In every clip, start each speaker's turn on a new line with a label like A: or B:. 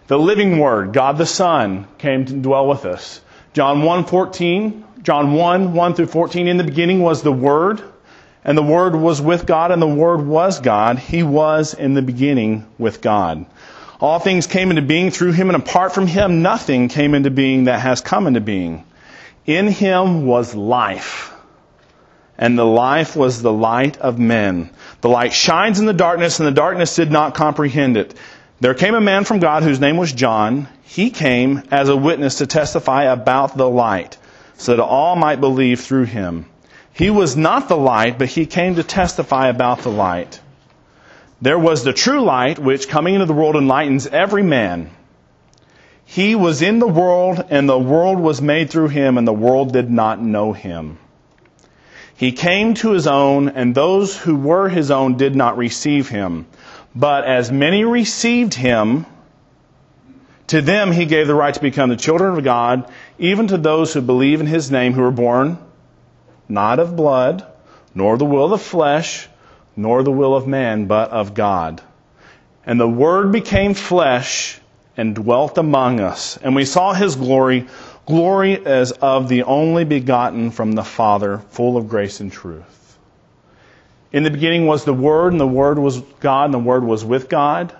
A: The living Word, God the Son, came to dwell with us. John 1, 1 through 14, in the beginning was the Word, and the Word was with God, and the Word was God. He was in the beginning with God. All things came into being through Him, and apart from Him, nothing came into being that has come into being. In Him was life, and the life was the light of men. The light shines in the darkness, and the darkness did not comprehend it. There came a man from God whose name was John. He came as a witness to testify about the light, so that all might believe through him. He was not the light, but he came to testify about the light. There was the true light, which coming into the world enlightens every man. He was in the world, and the world was made through him, and the world did not know him. He came to his own, and those who were his own did not receive him. But as many received him, to them he gave the right to become the children of God, even to those who believe in his name, who were born not of blood, nor the will of the flesh, nor the will of man, but of God. And the Word became flesh and dwelt among us. And we saw his glory, glory as of the only begotten from the Father, full of grace and truth. In the beginning was the Word, and the Word was God, and the Word was with God.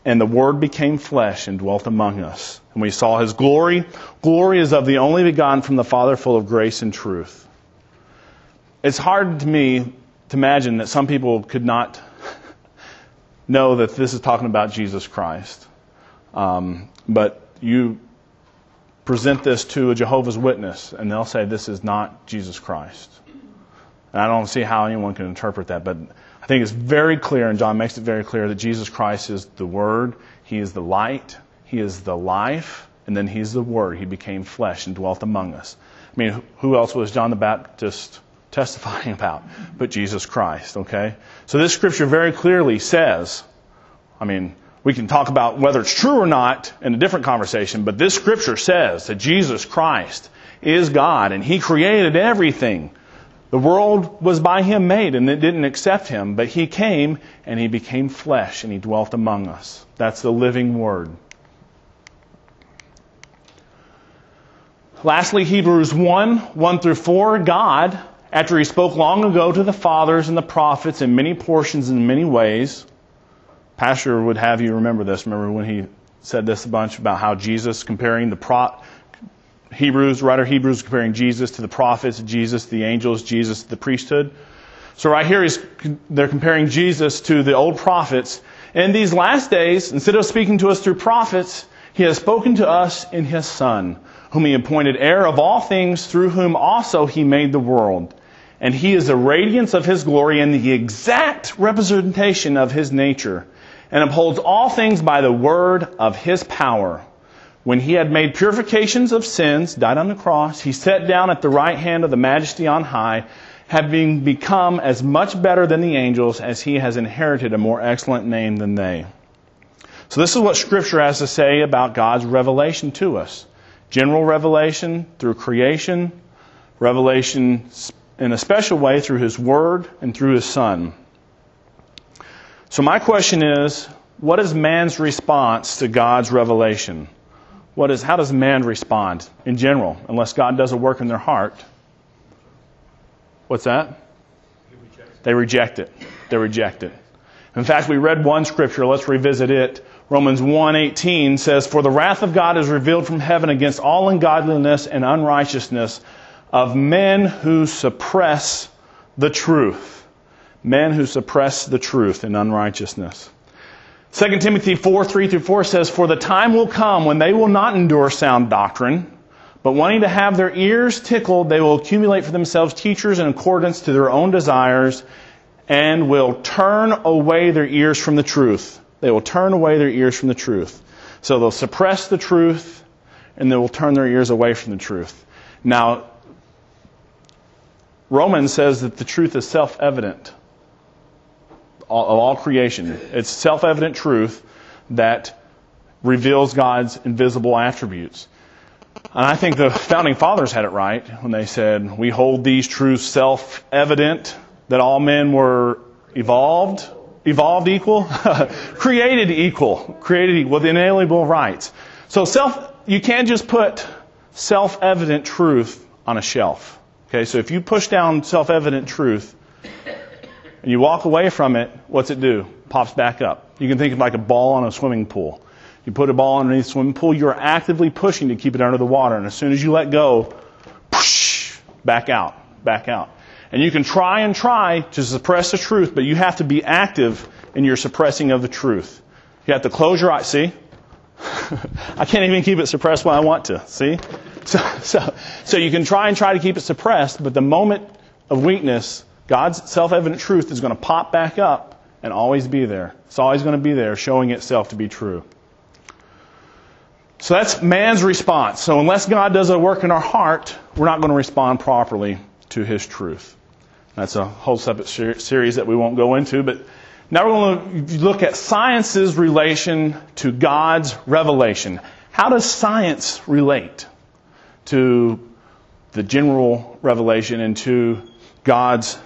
A: And the Word became flesh and dwelt among us. And we saw his glory. Glory is of the only begotten from the Father, full of grace and truth. It's hard to me to imagine that some people could not know that this is talking about Jesus Christ. But you present this to a Jehovah's Witness, and they'll say this is not Jesus Christ. And I don't see how anyone can interpret that, but I think it's very clear, and John makes it very clear, that Jesus Christ is the Word, He is the light, He is the life, and then He's the Word. He became flesh and dwelt among us. I mean, who else was John the Baptist testifying about but Jesus Christ, okay? So this scripture very clearly says, I mean, we can talk about whether it's true or not in a different conversation, but this scripture says that Jesus Christ is God, and He created everything. The world was by Him made, and it didn't accept Him, but He came and He became flesh and He dwelt among us. That's the living Word. Lastly, Hebrews 1 through 4, God, after He spoke long ago to the fathers and the prophets in many portions and in many ways, Pastor would have you remember this. Remember when he said this a bunch about how Jesus comparing the writer Hebrews comparing Jesus to the prophets, Jesus to the angels, Jesus to the priesthood. So right here they're comparing Jesus to the old prophets. In these last days, instead of speaking to us through prophets, He has spoken to us in His Son, whom He appointed heir of all things, through whom also He made the world. And He is the radiance of His glory and the exact representation of His nature, and upholds all things by the word of His power. When He had made purifications of sins, died on the cross, He sat down at the right hand of the Majesty on high, having become as much better than the angels as He has inherited a more excellent name than they. So this is what Scripture has to say about God's revelation to us. General revelation through creation, revelation in a special way through His Word and through His Son. So my question is, what is man's response to God's revelation? How does man respond in general, unless God does a work in their heart? What's that? They reject it. They reject it. In fact, we read one scripture. Let's revisit it. Romans 1:18 says, "For the wrath of God is revealed from heaven against all ungodliness and unrighteousness of men who suppress the truth." Men who suppress the truth in unrighteousness. 2 Timothy 4:3-4 says, "For the time will come when they will not endure sound doctrine, but wanting to have their ears tickled, they will accumulate for themselves teachers in accordance to their own desires, and will turn away their ears from the truth." They will turn away their ears from the truth. So they'll suppress the truth, and they will turn their ears away from the truth. Now, Romans says that the truth is self-evident of all creation. It's self-evident truth that reveals God's invisible attributes. And I think the founding fathers had it right when they said, "We hold these truths self-evident, that all men were evolved Evolved equal? Created equal. Created equal with inalienable rights. So you can't just put self-evident truth on a shelf. Okay, so if you push down self-evident truth and you walk away from it, what's it do? Pops back up. You can think of like a ball on a swimming pool. You put a ball underneath the swimming pool, you're actively pushing to keep it under the water. And as soon as you let go, whoosh, back out. And you can try to suppress the truth, but you have to be active in your suppressing of the truth. You have to close your eyes. See? I can't even keep it suppressed when I want to. See? So you can try to keep it suppressed, but the moment of weakness, God's self-evident truth is going to pop back up and always be there. It's always going to be there, showing itself to be true. So that's man's response. So unless God does a work in our heart, we're not going to respond properly to His truth. That's a whole separate series that we won't go into, but now we're going to look at science's relation to God's revelation. How does science relate to the general revelation and to God's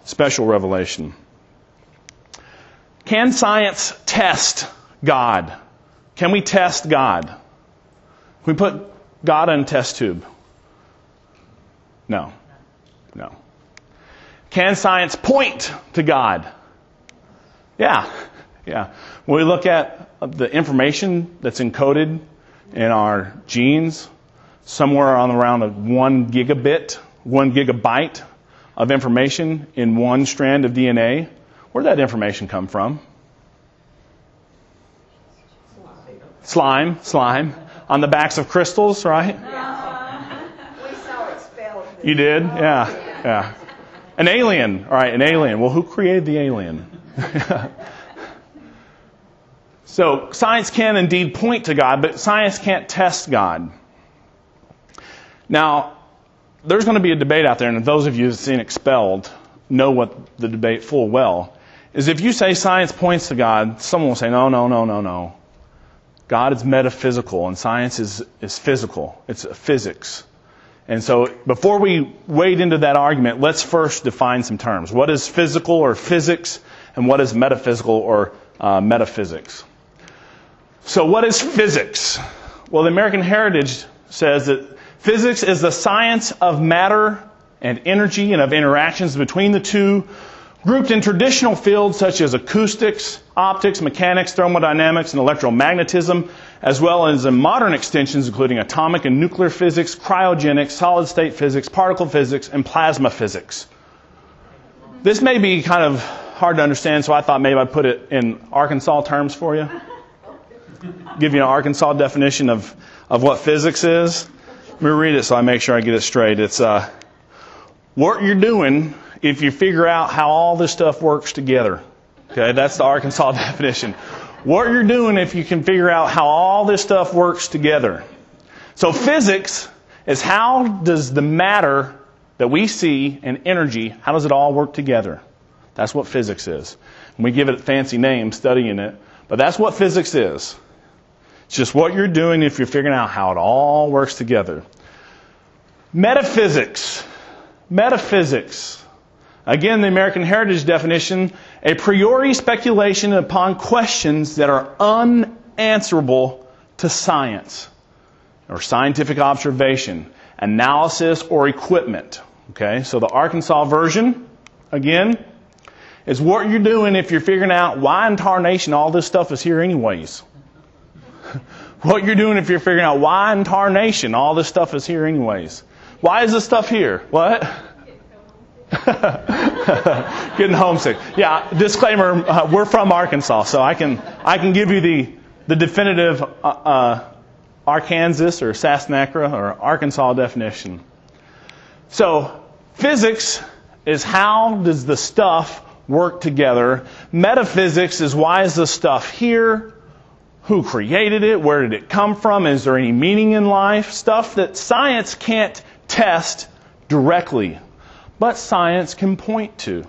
A: special revelation? Can science test God? Can we test God? Can we put God in a test tube? No. Can science point to God? Yeah. When we look at the information that's encoded in our genes, somewhere around 1 gigabyte of information in one strand of DNA, where did that information come from? Slime. On the backs of crystals, right?
B: We saw it spelled.
A: You did? Yeah. An alien. All right, an alien. Well, who created the alien? So science can indeed point to God, but science can't test God. Now, there's going to be a debate out there, and those of you who've seen Expelled know what the debate full well is. If you say science points to God, someone will say, no. God is metaphysical, and science is physical. It's physics. And so before we wade into that argument, let's first define some terms. What is physical or physics, and what is metaphysical or metaphysics? So what is physics? Well, the American Heritage says that physics is the science of matter and energy and of interactions between the two, grouped in traditional fields such as acoustics, optics, mechanics, thermodynamics, and electromagnetism, as well as in modern extensions including atomic and nuclear physics, cryogenics, solid-state physics, particle physics, and plasma physics. This may be kind of hard to understand, so I thought maybe I'd put it in Arkansas terms for you. Give you an Arkansas definition of what physics is. Let me read it so I make sure I get it straight. It's what you're doing if you figure out how all this stuff works together. Okay, that's the Arkansas definition. What you're doing if you can figure out how all this stuff works together. So physics is how does the matter that we see and energy, how does it all work together? That's what physics is. And we give it a fancy name studying it, but that's what physics is. It's just what you're doing if you're figuring out how it all works together. Metaphysics. Again, the American Heritage definition, a priori speculation upon questions that are unanswerable to science or scientific observation, analysis, or equipment. Okay, so the Arkansas version, again, is what you're doing if you're figuring out why in tarnation all this stuff is here anyways. What you're doing if you're figuring out why in tarnation all this stuff is here anyways. Why is this stuff here? What? Getting homesick. Yeah, disclaimer, we're from Arkansas, so I can give you the definitive Arkansas or Sassnacra or Arkansas definition. So, physics is how does the stuff work together. Metaphysics is why is the stuff here? Who created it? Where did it come from? Is there any meaning in life? Stuff that science can't test directly, but science can point to.